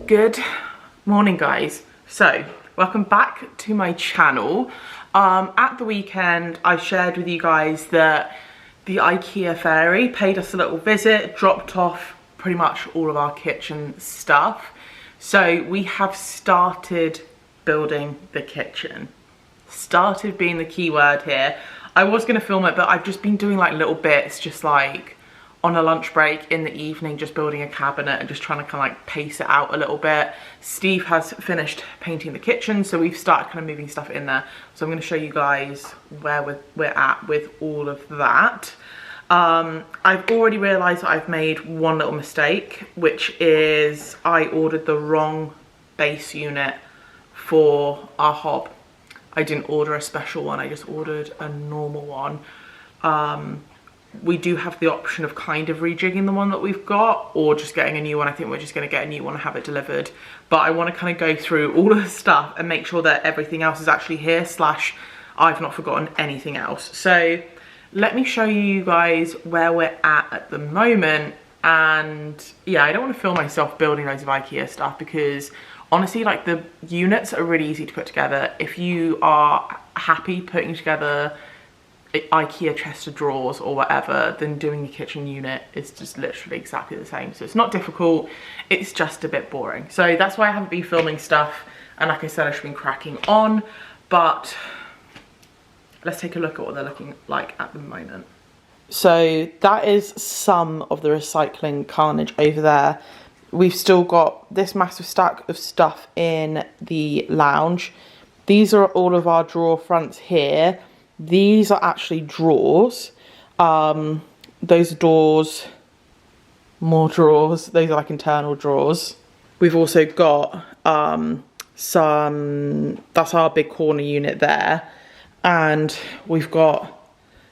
Good morning, guys. So welcome back to my channel. At the weekend I shared with you guys that the Ikea fairy paid us a little visit, dropped off pretty much all of our kitchen stuff. So we have started building the kitchen. Started being the key word here. I was going to film it, but I've just been doing like little bits, just like on a lunch break in the evening, just building a cabinet and just trying to kind of like pace it out a little bit. Steve has finished painting the kitchen, so we've started kind of moving stuff in there. So I'm going to show you guys where we're at with all of that. I've already realised that I've made one little mistake, which is I ordered the wrong base unit for our hob. I didn't order a special one, I just ordered a normal one. We do have the option of kind of rejigging the one that we've got or just getting a new one. I think we're just going to get a new one and have it delivered. But I want to kind of go through all of the stuff and make sure that everything else is actually here, / I've not forgotten anything else. So let me show you guys where we're at the moment. And yeah, I don't want to film myself building loads of Ikea stuff because honestly, like, the units are really easy to put together. If you are happy putting together Ikea chest of drawers or whatever, then doing the kitchen unit is just literally exactly the same. So it's not difficult, it's just a bit boring. So that's why I haven't been filming stuff, and like I said, I've been cracking on. But let's take a look at what they're looking like at the moment. So that is some of the recycling carnage over there. We've still got this massive stack of stuff in the lounge. These are all of our drawer fronts here. These are actually drawers. Those are doors, more drawers. Those are like internal drawers. We've also got that's our big corner unit there. And we've got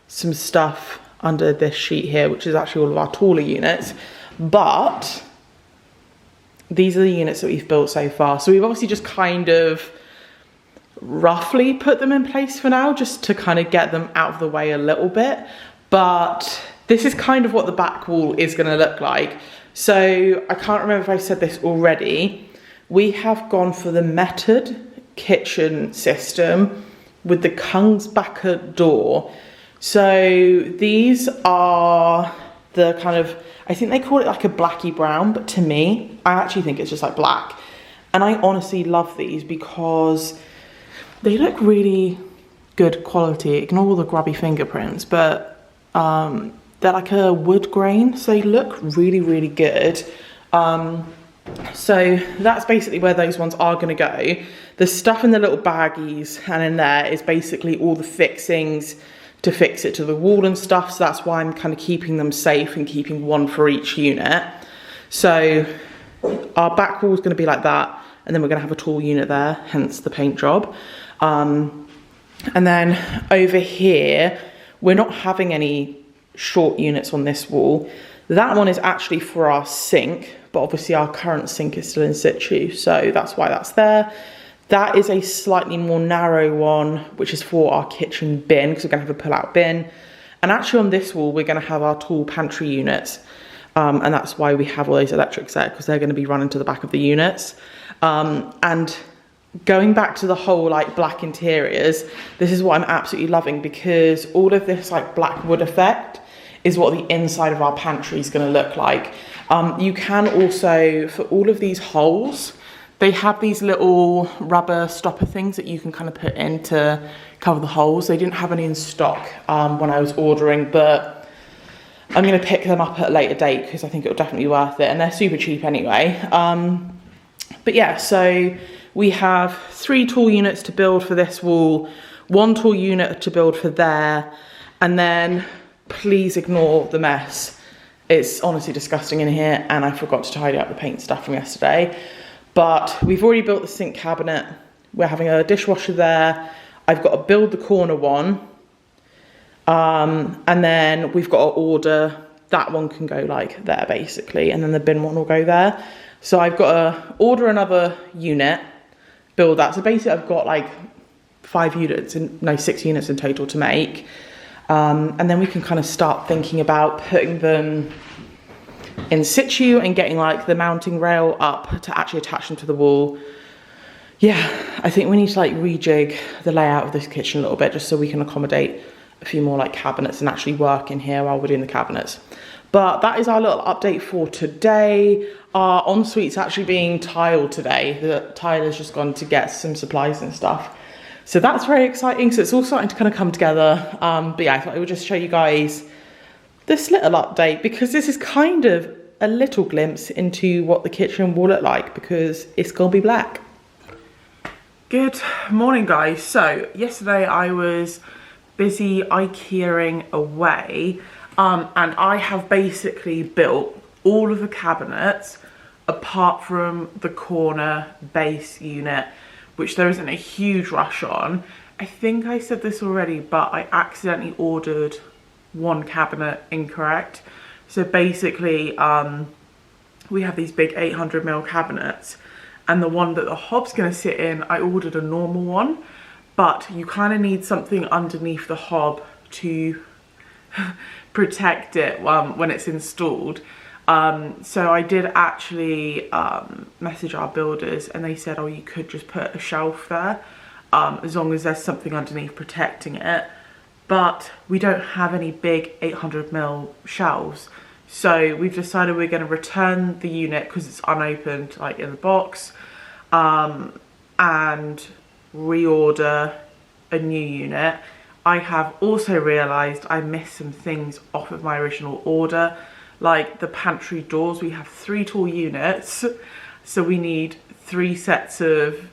some stuff under this sheet here, which is actually all of our taller units. But these are the units that we've built so far. So we've obviously just kind of roughly put them in place for now, just to kind of get them out of the way a little bit. But this is kind of what the back wall is going to look like. So I can't remember if I said this already. We have gone for the Metod kitchen system with the 𝘭𝘪𝘆𝙀 door. So these are the kind of, I think they call it like a blacky brown, but to me, I actually think it's just like black. And I honestly love these because they look really good quality. Ignore all the grubby fingerprints, but they're like a wood grain, so they look really, really good. So that's basically where those ones are going to go. The stuff in the little baggies and in there is basically all the fixings to fix it to the wall and stuff. So that's why I'm kind of keeping them safe and keeping one for each unit. So our back wall is going to be like that. And then we're going to have a tall unit there, hence the paint job. And then over here, we're not having any short units on this wall. That one is actually for our sink, but obviously our current sink is still in situ, so that's why that's there. That is a slightly more narrow one, which is for our kitchen bin, because we're going to have a pull-out bin. And actually on this wall, we're going to have our tall pantry units. And that's why we have all those electrics there, because they're going to be running to the back of the units. And going back to the whole like black interiors, this is what I'm absolutely loving, because all of this like black wood effect is what the inside of our pantry is going to look like. You can also, for all of these holes, they have these little rubber stopper things that you can kind of put in to cover the holes. They didn't have any in stock when I was ordering, but I'm going to pick them up at a later date because I think it'll definitely be worth it, and they're super cheap anyway. But yeah, so we have 3 tall units to build for this wall, 1 tall unit to build for there, and then please ignore the mess. It's honestly disgusting in here, and I forgot to tidy up the paint stuff from yesterday. But we've already built the sink cabinet. We're having a dishwasher there. I've got to build the corner one. And then we've got to order, that one can go like there basically, and then the bin one will go there. So I've got to order another unit, build that. So basically I've got like 6 units in total to make. And then we can kind of start thinking about putting them in situ and getting like the mounting rail up to actually attach them to the wall. Yeah, I think we need to like rejig the layout of this kitchen a little bit just so we can accommodate a few more like cabinets and actually work in here while we're doing the cabinets. But that is our little update for today. Our ensuite's actually being tiled today. The tiler's just gone to get some supplies and stuff. So that's very exciting. So it's all starting to kind of come together. But yeah, I thought I would just show you guys this little update because this is kind of a little glimpse into what the kitchen will look like because it's gonna be black. Good morning, guys. So yesterday I was busy Ikeaing away and I have basically built all of the cabinets apart from the corner base unit, which there isn't a huge rush on. I think I said this already, but I accidentally ordered one cabinet incorrect. So basically we have these big 800mm cabinets, and the one that the hob's gonna sit in, I ordered a normal one, but you kind of need something underneath the hob to protect it when it's installed. So I did actually message our builders and they said, oh, you could just put a shelf there as long as there's something underneath protecting it. But we don't have any big 800mm shelves. So we've decided we're going to return the unit because it's unopened, like in the box, and reorder a new unit. I have also realised I missed some things off of my original order, like the pantry doors. We have 3 tall units, so we need 3 sets of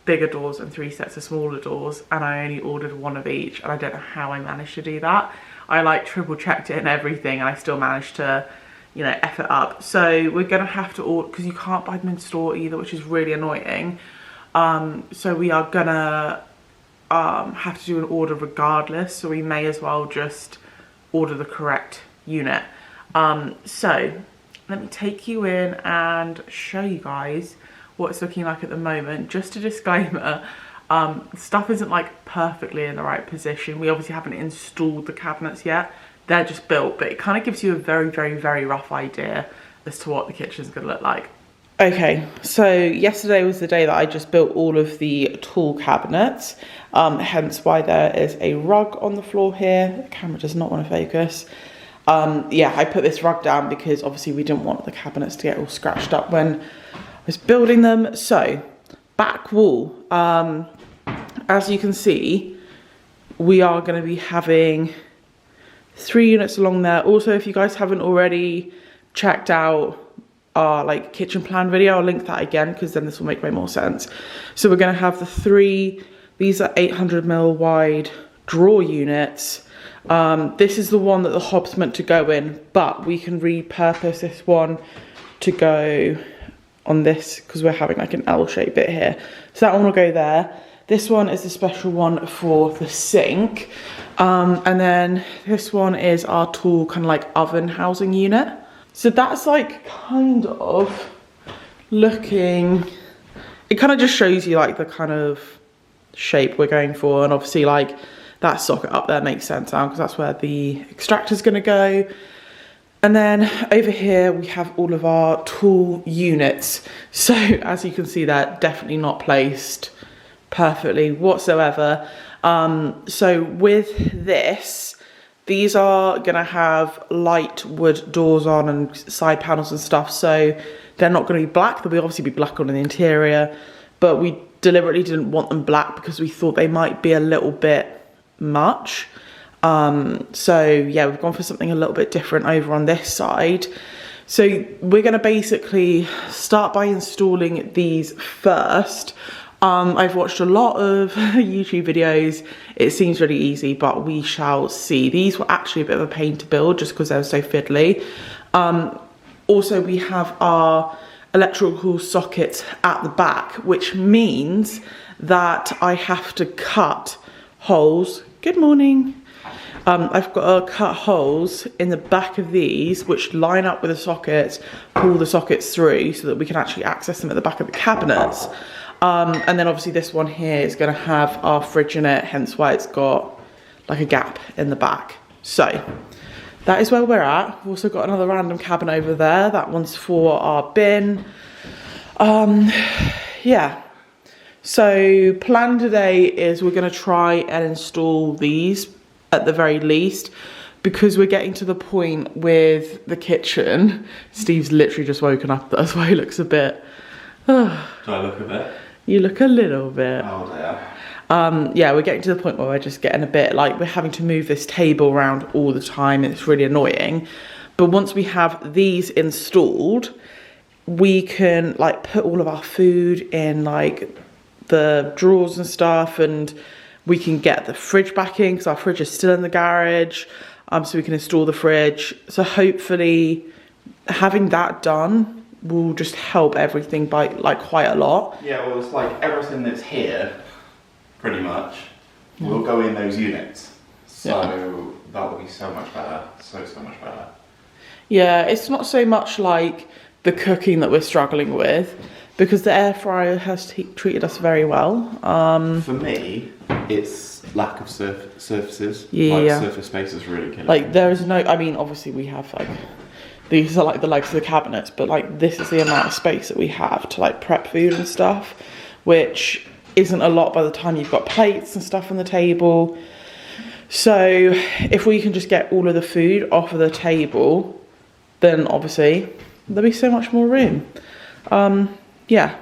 bigger doors and 3 sets of smaller doors, and I only ordered 1 of each, and I don't know how I managed to do that. I like triple checked it and everything, and I still managed to, you know, F it up. So we're gonna have to order, because you can't buy them in store either, which is really annoying. So we are gonna have to do an order regardless, so we may as well just order the correct unit. So let me take you in and show you guys what it's looking like at the moment. Just a disclaimer, stuff isn't like perfectly in the right position. We obviously haven't installed the cabinets yet. They're just built, but it kind of gives you a very, very, very rough idea as to what the kitchen's gonna look like. Okay, so yesterday was the day that I just built all of the tall cabinets, hence why there is a rug on the floor here. The camera does not want to focus. Yeah, I put this rug down because obviously we didn't want the cabinets to get all scratched up when I was building them. So, back wall. As you can see, we are going to be having 3 units along there. Also, if you guys haven't already checked out our like kitchen plan video, I'll link that again because then this will make way more sense. So we're going to have the 3, these are 800mm wide drawer units. This is the one that the hob's meant to go in, but we can repurpose this one to go on this because we're having like an L-shaped bit here. So that one will go there. This one is the special one for the sink. And then this one is our tall kind of like oven housing unit. So that's like kind of looking, it kind of just shows you like the kind of shape we're going for. And obviously like that socket up there makes sense now because that's where the extractor's gonna go. And then over here we have all of our tall units. So as you can see, they're definitely not placed perfectly whatsoever. So with this, these are gonna have light wood doors on and side panels and stuff. So they're not gonna be black. They'll obviously be black on the interior, but we deliberately didn't want them black because we thought they might be a little bit much. So yeah, we've gone for something a little bit different over on this side. So we're gonna basically start by installing these first. I've watched a lot of YouTube videos. It seems really easy, but we shall see. These were actually a bit of a pain to build just because they were so fiddly. Also, we have our electrical sockets at the back, which means that I have to cut holes. Good morning. I've got to cut holes in the back of these, which line up with the sockets, pull the sockets through so that we can actually access them at the back of the cabinets. And then obviously this one here is going to have our fridge in it, hence why it's got like a gap in the back. So that is where we're at. We've also got another random cabin over there. That one's for our bin. Yeah. So plan today is we're going to try and install these at the very least, because we're getting to the point with the kitchen. Steve's literally just woken up, that's why he looks a bit... Do I look a bit? You look a little bit. Oh dear. Yeah, we're getting to the point where we're just getting a bit like we're having to move this table around all the time. It's really annoying. But once we have these installed, we can like put all of our food in like the drawers and stuff, and we can get the fridge back in because our fridge is still in the garage. So we can install the fridge. So hopefully having that done will just help everything by like quite a lot. Yeah, well, it's like everything that's here, pretty much, will go in those units. So that will be so much better. So much better. Yeah, it's not so much like the cooking that we're struggling with, because the air fryer has treated us very well. For me, it's lack of surfaces. Yeah. Surface space is really killing. Like there is no, I mean, obviously we have like, these are like the legs of the cabinets, but like this is the amount of space that we have to like prep food and stuff, which isn't a lot by the time you've got plates and stuff on the table. So if we can just get all of the food off of the table, then obviously there'll be so much more room. Yeah,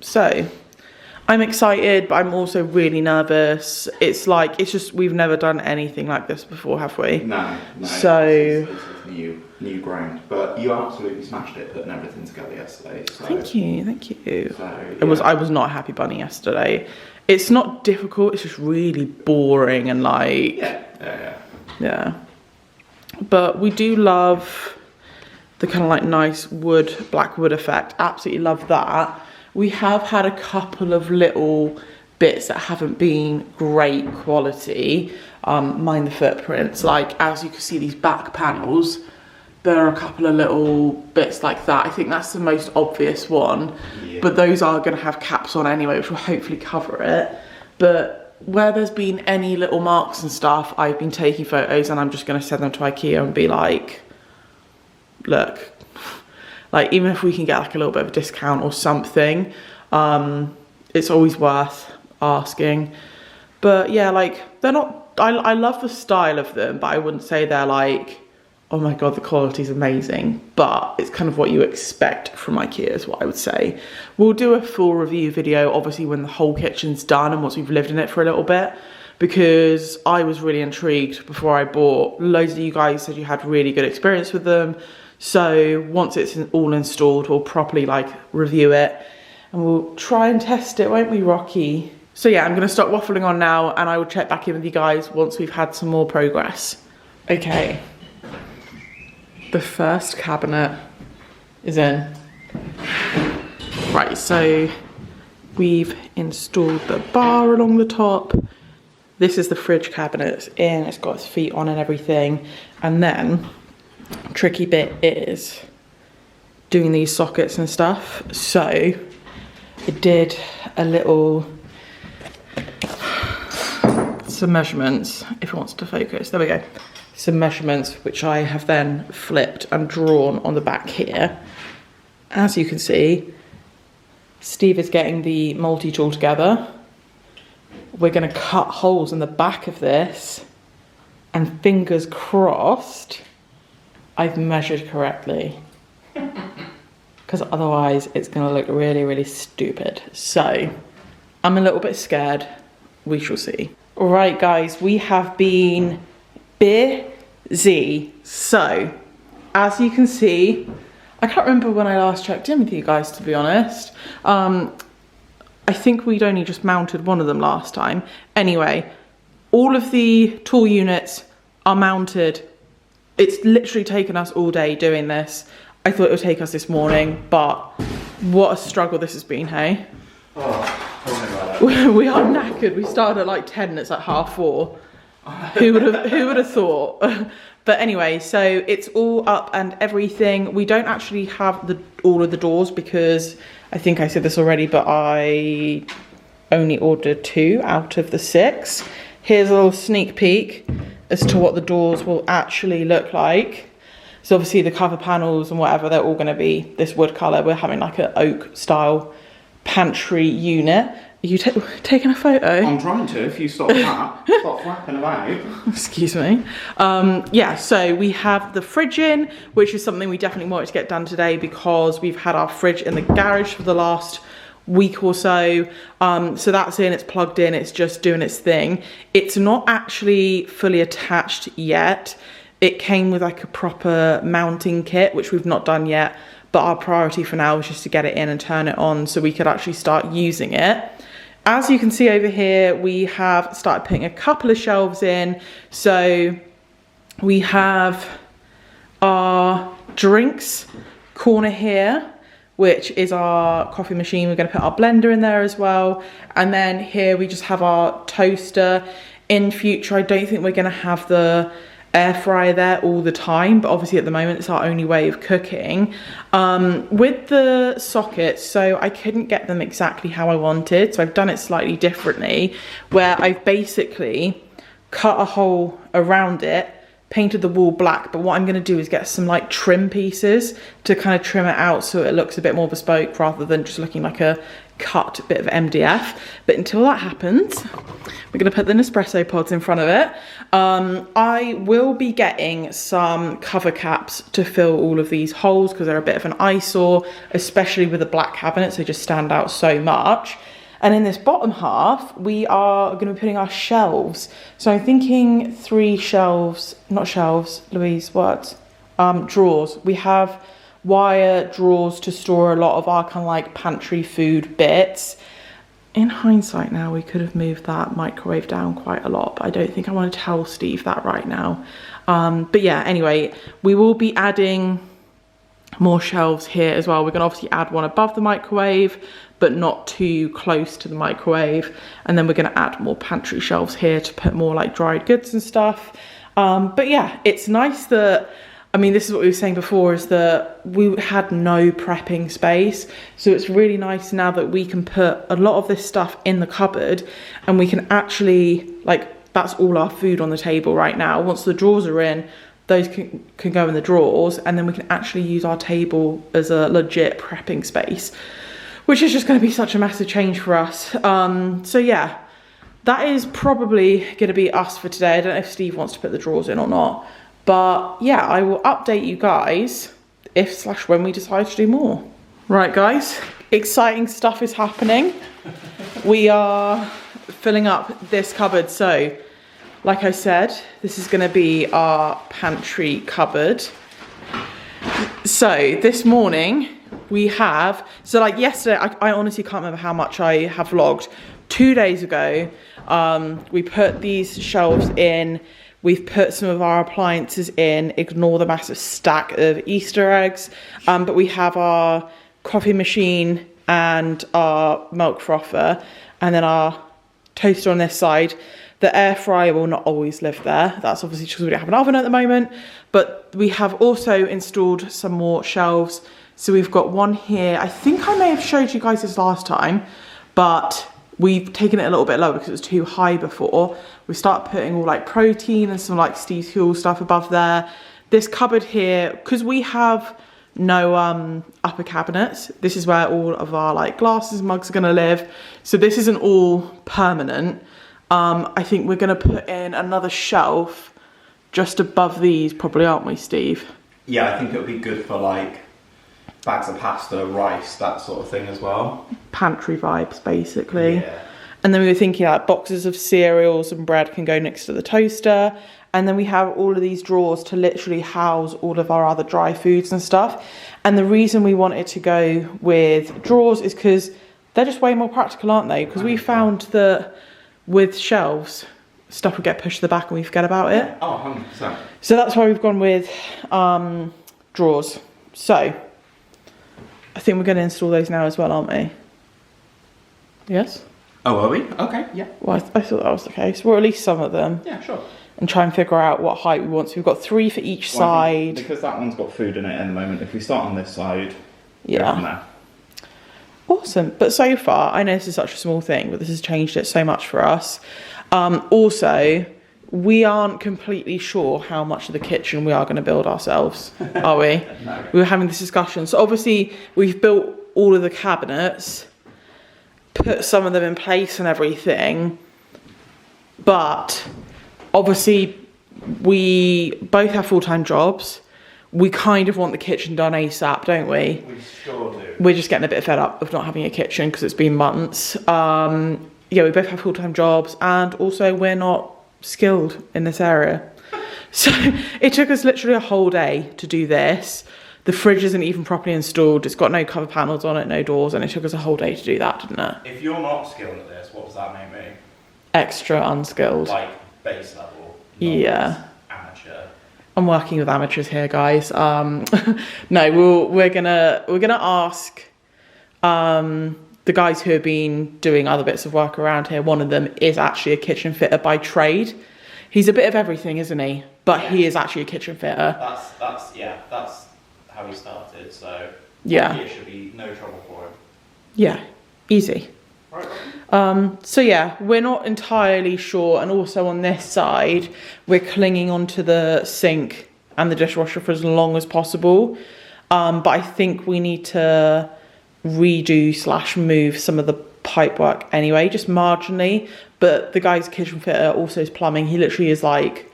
so I'm excited, but I'm also really nervous. It's like, it's just, we've never done anything like this before, have we? No. So it's new ground, but you absolutely smashed it putting everything together yesterday. So. Thank you. So, yeah. I was not a happy bunny yesterday. It's not difficult, it's just really boring and like... Yeah. But we do love the kind of like nice black wood effect. Absolutely love that. We have had a couple of little bits that haven't been great quality. Mind the footprints. Like, as you can see, these back panels, there are a couple of little bits like that. I think that's the most obvious one. Yeah. But those are going to have caps on anyway, which will hopefully cover it. But where there's been any little marks and stuff, I've been taking photos and I'm just going to send them to Ikea and be like, look, like even if we can get like a little bit of a discount or something, it's always worth asking. But yeah, like they're not, I love the style of them, but I wouldn't say they're like, oh my god, the quality's amazing. But it's kind of what you expect from Ikea is what I would say. We'll do a full review video obviously when the whole kitchen's done and once we've lived in it for a little bit, because I was really intrigued before I bought. Loads of you guys said you had really good experience with them. So once it's all installed, we'll properly like review it and we'll try and test it, won't we, Rocky? So yeah, I'm going to stop waffling on now and I will check back in with you guys once we've had some more progress. Okay. The first cabinet is in. Right, so we've installed the bar along the top. This is the fridge cabinet. It's in, it's got its feet on and everything. And then tricky bit is doing these sockets and stuff. So it did a little, some measurements, if it wants to focus, there we go. Some measurements which I have then flipped and drawn on the back here. As you can see, Steve is getting the multi-tool together. We're going to cut holes in the back of this and fingers crossed I've measured correctly, because otherwise it's going to look really, really stupid. So I'm a little bit scared. We shall see. All right, guys, we have been busy. So as you can see, I can't remember when I last checked in with you guys, to be honest. I think we'd only just mounted one of them last time. Anyway, all of the tool units are mounted. It's literally taken us all day doing this. I thought it would take us this morning, but what a struggle this has been, hey? Oh, tell me about it. We are knackered. We started at like 10 and it's like 4:30. Who would have thought? But anyway, so it's all up and everything. We don't actually have all of the doors because I think I said this already, but I only ordered 2 out of the 6. Here's a little sneak peek as to what the doors will actually look like. So obviously the cover panels and whatever, they're all going to be this wood colour. We're having like an oak style pantry unit. Are you taking a photo? I'm trying to, if you stop that. Stop flapping about. Excuse me. Yeah, so we have the fridge in, which is something we definitely wanted to get done today because we've had our fridge in the garage for the last week or so. So that's in, it's plugged in, it's just doing its thing. It's not actually fully attached yet. It came with like a proper mounting kit, which we've not done yet, but our priority for now is just to get it in and turn it on so we could actually start using it. As you can see over here, we have started putting a couple of shelves in. So we have our drinks corner here, which is our coffee machine. We're going to put our blender in there as well. And then here we just have our toaster. In future, I don't think we're going to have the air fryer there all the time, but obviously at the moment it's our only way of cooking. With the sockets, so I couldn't get them exactly how I wanted, so I've done it slightly differently, where I've basically cut a hole around it, painted the wall black, but what I'm going to do is get some like trim pieces to kind of trim it out so it looks a bit more bespoke rather than just looking like a cut bit of MDF. But until that happens, we're going to put the Nespresso pods in front of it. I will be getting some cover caps to fill all of these holes because they're a bit of an eyesore, especially with the black cabinets. They just stand out so much. And in this bottom half, we are going to be putting our shelves. So I'm thinking 3 shelves, not shelves, Louise, what? Drawers. We have wire drawers to store a lot of our kind of like pantry food bits. In hindsight now, we could have moved that microwave down quite a lot, but I don't think I want to tell Steve that right now. But yeah, anyway, we will be adding more shelves here as well. We're going to obviously add one above the microwave, but not too close to the microwave. And then we're going to add more pantry shelves here to put more like dried goods and stuff. But yeah, it's nice that, I mean, this is what we were saying before, is that we had no prepping space. So it's really nice now that we can put a lot of this stuff in the cupboard and we can actually, like, that's all our food on the table right now. Once the drawers are in, those can go in the drawers, and then we can actually use our table as a legit prepping space, which is just going to be such a massive change for us. So yeah, that is probably going to be us for today. I don't know if Steve wants to put the drawers in or not. But yeah, I will update you guys if/when we decide to do more. Right guys, exciting stuff is happening. We are filling up this cupboard. So like I said, this is going to be our pantry cupboard. So this morning we have, so like yesterday, I honestly can't remember how much I have vlogged. 2 days ago, we put these shelves in. We've put some of our appliances in, ignore the massive stack of Easter eggs. But we have our coffee machine and our milk frother, and then our toaster on this side. The air fryer will not always live there. That's obviously just because we don't have an oven at the moment. But we have also installed some more shelves. So we've got one here. I think I may have showed you guys this last time, but we've taken it a little bit lower because it was too high before. We start putting all like protein and some like Steve's Fuel stuff above there. This cupboard here, because we have no upper cabinets, this is where all of our like glasses and mugs are gonna live. So this isn't all permanent. I think we're gonna put in another shelf just above these probably, aren't we, Steve? Yeah, I think it would be good for like bags of pasta, rice, that sort of thing as well. Pantry vibes, basically. Yeah. And then we were thinking like boxes of cereals and bread can go next to the toaster. And then we have all of these drawers to literally house all of our other dry foods and stuff. And the reason we wanted to go with drawers is because they're just way more practical, aren't they? Because we found that with shelves, stuff would get pushed to the back and we forget about it. Oh, 100%. So that's why we've gone with drawers. So I think we're going to install those now as well, aren't we? Yes? Oh, are we? Okay, yeah. Well, I thought that was the case. Or at least some of them. Yeah, sure. And try and figure out what height we want. So we've got 3 for each side. Because that one's got food in it at the moment, if we start on this side, yeah. Go from there. Awesome. But so far, I know this is such a small thing, but this has changed it so much for us. Also, we aren't completely sure how much of the kitchen we are going to build ourselves, are we? No. We were having this discussion. So obviously we've built all of the cabinets, put some of them in place and everything, but obviously we both have full-time jobs. We kind of want the kitchen done ASAP, don't we? We sure do. We're just getting a bit fed up of not having a kitchen because it's been months. Yeah, we both have full-time jobs, and also we're not skilled in this area. So it took us literally a whole day to do this. The fridge isn't even properly installed. It's got no cover panels on it, no doors, and it took us a whole day to do that, didn't it? If you're not skilled at this, what does that make me? Extra unskilled. Like base level? Yeah. Amateur? I'm working with amateurs here, guys. No, we're gonna ask the guys who have been doing other bits of work around here. One of them is actually a kitchen fitter by trade. He's a bit of everything, isn't he? But yeah, he is actually a kitchen fitter. That's how he started. So yeah, it should be no trouble for him. Yeah, easy. Right. So yeah, we're not entirely sure, and also on this side, we're clinging onto the sink and the dishwasher for as long as possible. But I think we need to redo / move some of the pipe work anyway, just marginally. But the guy's kitchen fitter also is plumbing. He literally is like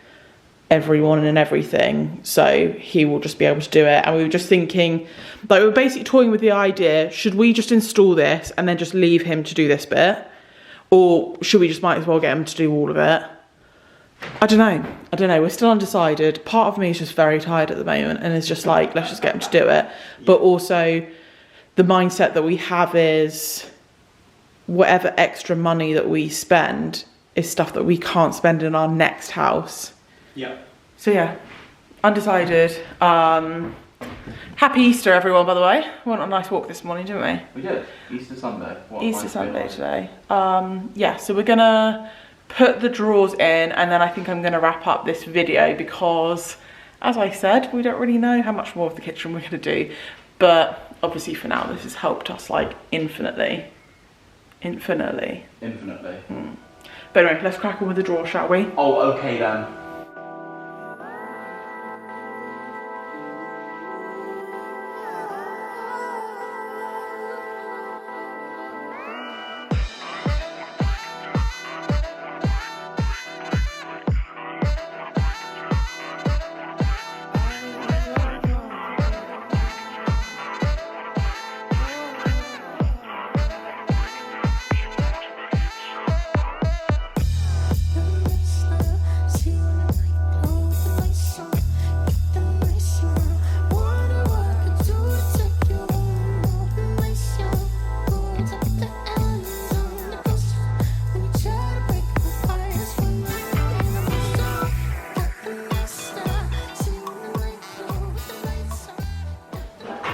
everyone and everything, so he will just be able to do it. And we were just thinking, like, we were basically toying with the idea, should we just install this and then just leave him to do this bit, or should we just might as well get him to do all of it? I don't know, we're still undecided. Part of me is just very tired at the moment and it's just like, let's just get him to do it. But also the mindset that we have is whatever extra money that we spend is stuff that we can't spend in our next house. Yeah. So yeah, undecided. Happy Easter, everyone, by the way. We went on a nice walk this morning, didn't we? We did. Easter Sunday. Easter Sunday today. Yeah, so we're gonna put the drawers in, and then I think I'm gonna wrap up this video because, as I said, we don't really know how much more of the kitchen we're gonna do. But obviously for now, this has helped us like infinitely. But anyway, let's crack on with the drawer, shall we? Oh, okay then.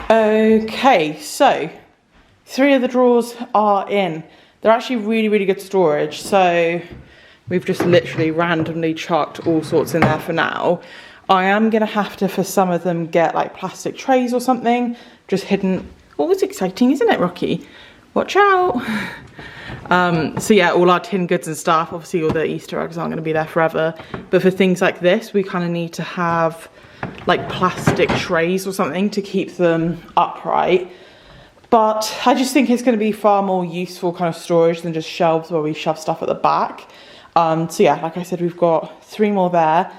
Okay, so 3 of the drawers are in. They're actually really, really good storage. So we've just literally randomly chucked all sorts in there for now. I am going to have to, for some of them, get like plastic trays or something just hidden. Always exciting, isn't it, Rocky? Watch out. So yeah, all our tin goods and stuff, obviously all the Easter eggs aren't going to be there forever. But for things like this, we kind of need to have like plastic trays or something to keep them upright. But I just think it's going to be far more useful kind of storage than just shelves where we shove stuff at the back. So yeah, like I said, we've got 3 more there.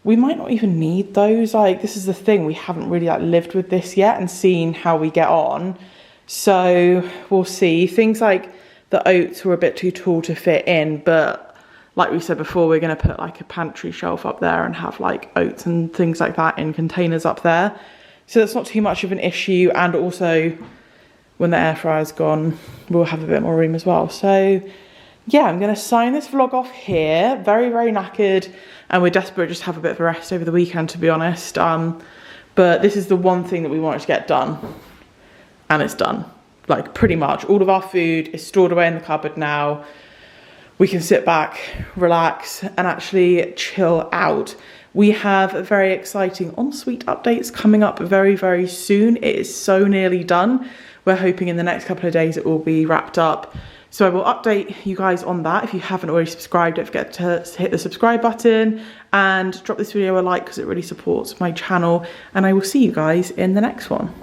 We might not even need those. Like, this is the thing, we haven't really like lived with this yet and seen how we get on. So we'll see. Things like the oats were a bit too tall to fit in, but like we said before, we're going to put like a pantry shelf up there and have like oats and things like that in containers up there. So that's not too much of an issue. And also when the air fryer's gone, we'll have a bit more room as well. So yeah, I'm going to sign this vlog off here. Very, very knackered. And we're desperate just to have a bit of a rest over the weekend, to be honest. But this is the one thing that we wanted to get done. And it's done. Like pretty much all of our food is stored away in the cupboard now. We can sit back, relax, and actually chill out. We have very exciting ensuite updates coming up very, very soon. It is so nearly done. We're hoping in the next couple of days it will be wrapped up. So I will update you guys on that. If you haven't already subscribed, don't forget to hit the subscribe button and drop this video a like because it really supports my channel. And I will see you guys in the next one.